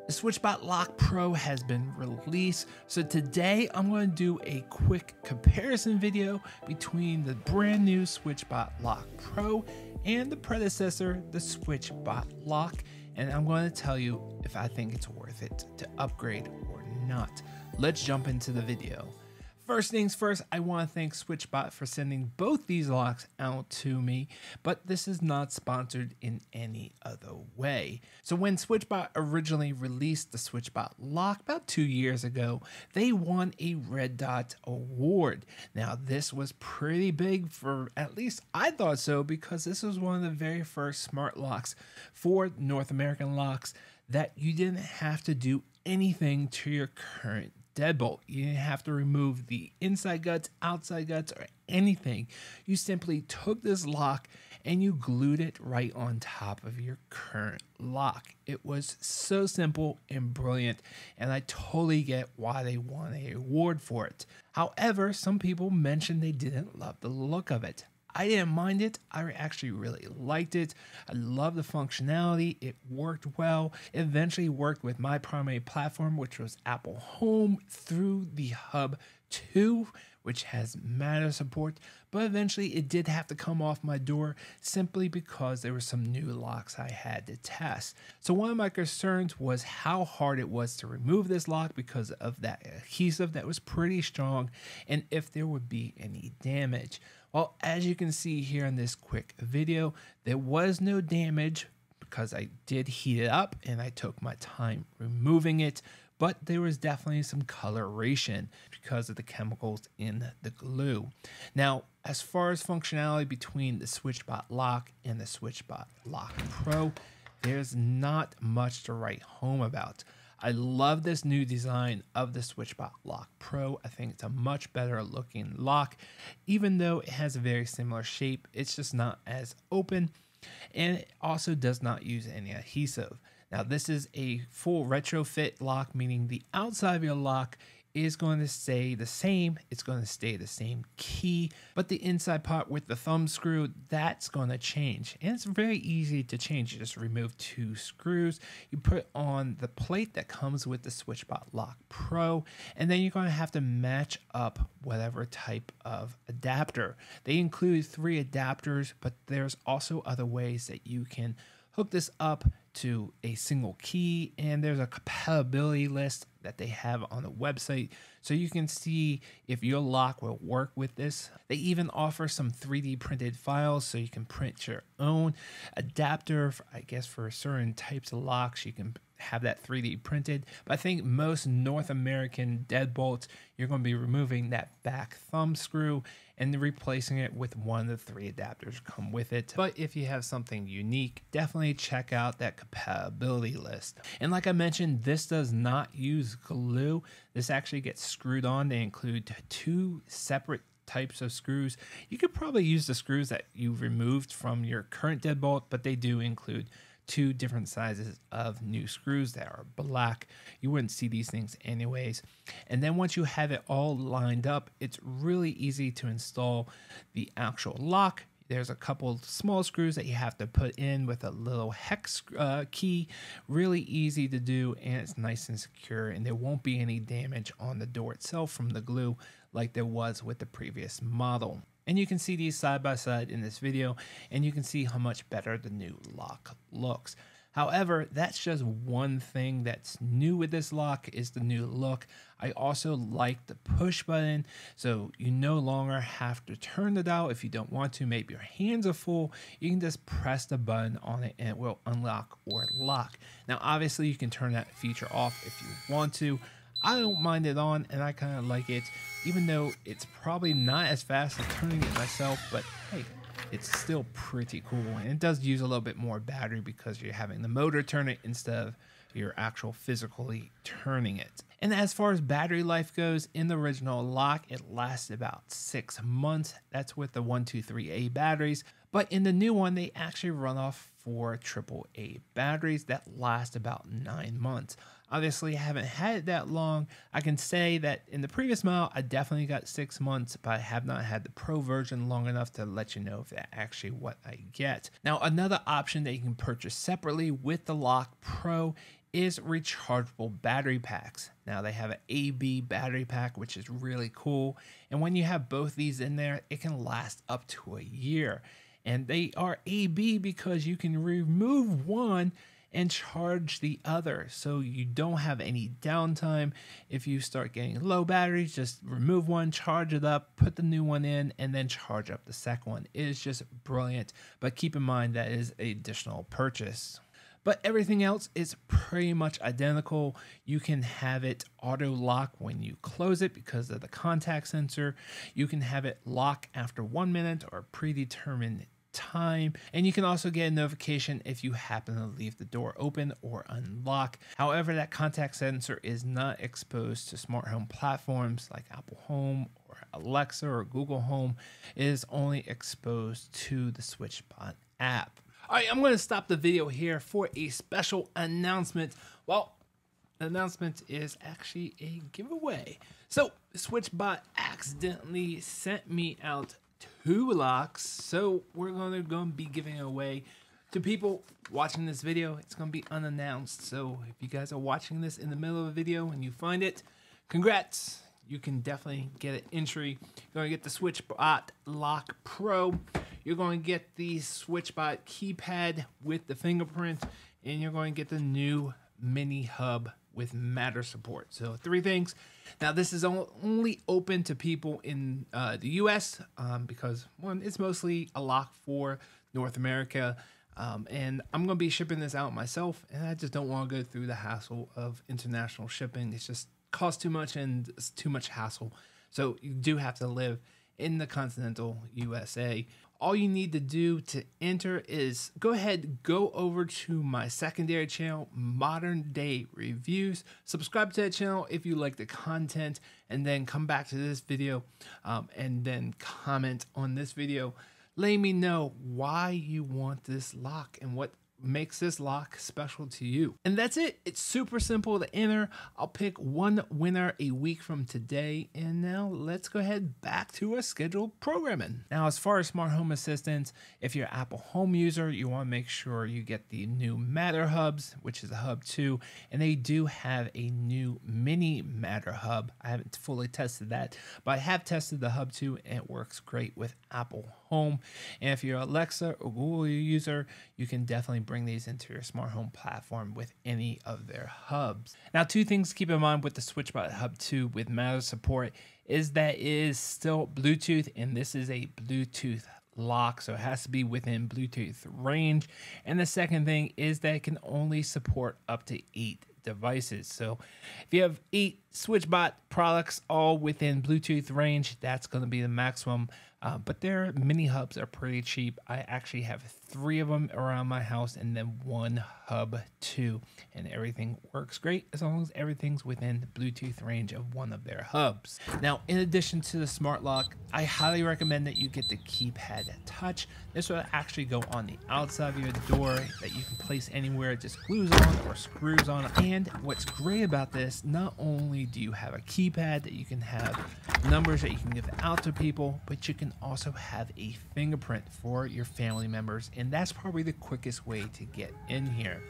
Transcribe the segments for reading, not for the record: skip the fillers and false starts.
The SwitchBot Lock Pro has been released, so today I'm going to do a quick comparison video between the brand new SwitchBot Lock Pro and the predecessor, the SwitchBot Lock, and I'm going to tell you if I think it's worth it to upgrade or not. Let's jump into the video. First things first, I want to thank SwitchBot for sending both these locks out to me, but this is not sponsored in any other way. So when SwitchBot originally released the SwitchBot Lock about 2 years ago, they won a Red Dot Award. Now this was pretty big, for at least I thought so, because this was one of the very first smart locks for North American locks that you didn't have to do anything to your current deadbolt. You didn't have to remove the inside guts, outside guts, or anything. You simply took this lock and you glued it right on top of your current lock. It was so simple and brilliant, and I totally get why they won an award for it. However, some people mentioned they didn't love the look of it. I didn't mind it. I actually really liked it. I love the functionality. It worked well. It eventually worked with my primary platform, which was Apple Home, through the Hub 2, which has Matter support, but eventually it did have to come off my door simply because there were some new locks I had to test. So one of my concerns was how hard it was to remove this lock because of that adhesive that was pretty strong, and if there would be any damage. Well, as you can see here in this quick video, there was no damage because I did heat it up and I took my time removing it, but there was definitely some coloration because of the chemicals in the glue. Now, as far as functionality between the SwitchBot Lock and the SwitchBot Lock Pro, there's not much to write home about. I love this new design of the SwitchBot Lock Pro. I think it's a much better looking lock. Even though it has a very similar shape, it's just not as open, and it also does not use any adhesive. Now this is a full retrofit lock, meaning the outside of your lock is going to stay the same. It's going to stay the same key, but the inside part with the thumb screw, that's going to change. And it's very easy to change. You just remove 2 screws. You put on the plate that comes with the SwitchBot Lock Pro, and then you're going to have to match up whatever type of adapter. They include 3 adapters, but there's also other ways that you can hook this up to a single key, and there's a compatibility list that they have on the website so you can see if your lock will work with this. They even offer some 3D printed files so you can print your own adapter. I guess for certain types of locks you can have that 3D printed, but I think most North American deadbolts, you're going to be removing that back thumb screw and replacing it with one of the 3 adapters come with it. But if you have something unique, definitely check out that compatibility list. And like I mentioned, this does not use glue. This actually gets screwed on. They include 2 separate types of screws. You could probably use the screws that you removed from your current deadbolt, but they do include 2 different sizes of new screws that are black. You wouldn't see these things anyways. And then once you have it all lined up, it's really easy to install the actual lock. There's a couple small screws that you have to put in with a little hex key. Really easy to do, and it's nice and secure, and there won't be any damage on the door itself from the glue like there was with the previous model. And you can see these side by side in this video, and you can see how much better the new lock looks. However, that's just one thing that's new with this lock, is the new look. I also like the push button, so you no longer have to turn the dial if you don't want to. Maybe your hands are full, you can just press the button on it and it will unlock or lock. Now obviously you can turn that feature off if you want to. I don't mind it on, and I kind of like it, even though it's probably not as fast as turning it myself, but hey, it's still pretty cool. And it does use a little bit more battery because you're having the motor turn it instead of your actual physically turning it. And as far as battery life goes, in the original lock, it lasts about 6 months. That's with the 123A batteries. But in the new one, they actually run off 4 AAA batteries that last about 9 months. Obviously, I haven't had it that long. I can say that in the previous model, I definitely got 6 months, but I have not had the Pro version long enough to let you know if that's actually what I get. Now, another option that you can purchase separately with the Lock Pro is rechargeable battery packs. Now they have an AB battery pack, which is really cool. And when you have both these in there, it can last up to a year. And they are AB because you can remove one and charge the other, so you don't have any downtime. If you start getting low batteries, just remove one, charge it up, put the new one in, and then charge up the second one. It is just brilliant, but keep in mind that is an additional purchase. But everything else is pretty much identical. You can have it auto lock when you close it because of the contact sensor. You can have it lock after 1 minute or predetermined time, and you can also get a notification if you happen to leave the door open or unlock. However, that contact sensor is not exposed to smart home platforms like Apple Home or Alexa or Google Home. It is only exposed to the SwitchBot app. All right, I'm going to stop the video here for a special announcement. Well, the announcement is actually a giveaway. So SwitchBot accidentally sent me out 2 locks, so we're going to be giving away to people watching this video. It's going to be unannounced, so if you guys are watching this in the middle of a video and you find it, congrats. You can definitely get an entry. You're going to get the SwitchBot Lock Pro. You're going to get the SwitchBot keypad with the fingerprint, and you're going to get the new mini hub with Matter support. So 3 things. Now this is only open to people in the US because one, it's mostly a lock for North America, and I'm going to be shipping this out myself, and I just don't want to go through the hassle of international shipping. It's just costs too much and it's too much hassle. So you do have to live in the continental USA. All you need to do to enter is go over to my secondary channel, Modern Day Reviews. Subscribe to that channel if you like the content, and then come back to this video and then comment on this video. Let me know why you want this lock and what makes this lock special to you. And that's it. It's super simple to enter. I'll pick 1 winner a week from today. And now let's go ahead back to our scheduled programming. Now, as far as smart home assistants, if you're an Apple Home user, you want to make sure you get the new Matter Hubs, which is a Hub 2, and they do have a new mini Matter Hub. I haven't fully tested that, but I have tested the Hub 2 and it works great with Apple Home. And if you're an Alexa or Google user, you can definitely bring these into your smart home platform with any of their hubs. Now, 2 things to keep in mind with the SwitchBot Hub 2 with Matter support is that it is still Bluetooth, and this is a Bluetooth lock, so it has to be within Bluetooth range. And the second thing is that it can only support up to 8 devices. So if you have 8 SwitchBot products all within Bluetooth range, that's going to be the maximum. But their mini hubs are pretty cheap. I actually have 3 of them around my house, and then 1 hub 2, and everything works great as long as everything's within the Bluetooth range of one of their hubs. Now, in addition to the smart lock, I highly recommend that you get the Keypad Touch. This will actually go on the outside of your door that you can place anywhere. It just glues on or screws on. And what's great about this, not only do you have a keypad that you can have numbers that you can give out to people, but you can also have a fingerprint for your family members, and that's probably the quickest way to get in here.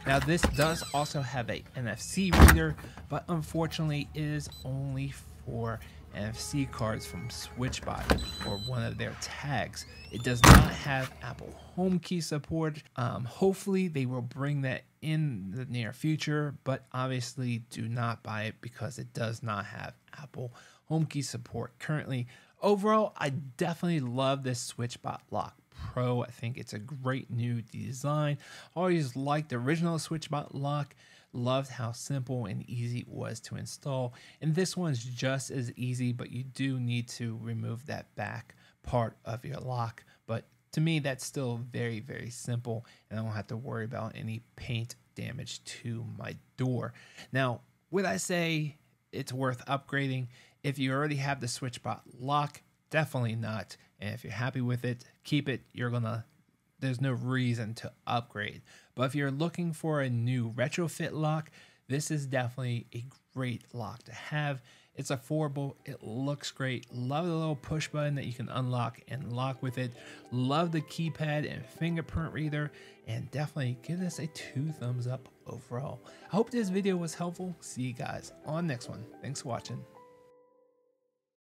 Now, this does also have a NFC reader, but unfortunately it is only for NFC cards from SwitchBot or one of their tags. It does not have Apple Home Key support. Hopefully they will bring that in the near future, but obviously do not buy it because it does not have Apple Home Key support currently. Overall, I definitely love this SwitchBot Lock Pro. I think it's a great new design. Always liked the original SwitchBot Lock. Loved how simple and easy it was to install. And this one's just as easy, but you do need to remove that back part of your lock. But to me, that's still very, very simple, and I don't have to worry about any paint damage to my door. Now, would I say it's worth upgrading? If you already have the SwitchBot lock, definitely not. And if you're happy with it, keep it. There's no reason to upgrade. But if you're looking for a new retrofit lock, this is definitely a great lock to have. It's affordable. It looks great. Love the little push button that you can unlock and lock with it. Love the keypad and fingerprint reader, and definitely give this a 2 thumbs up overall. I hope this video was helpful. See you guys on the next one. Thanks for watching.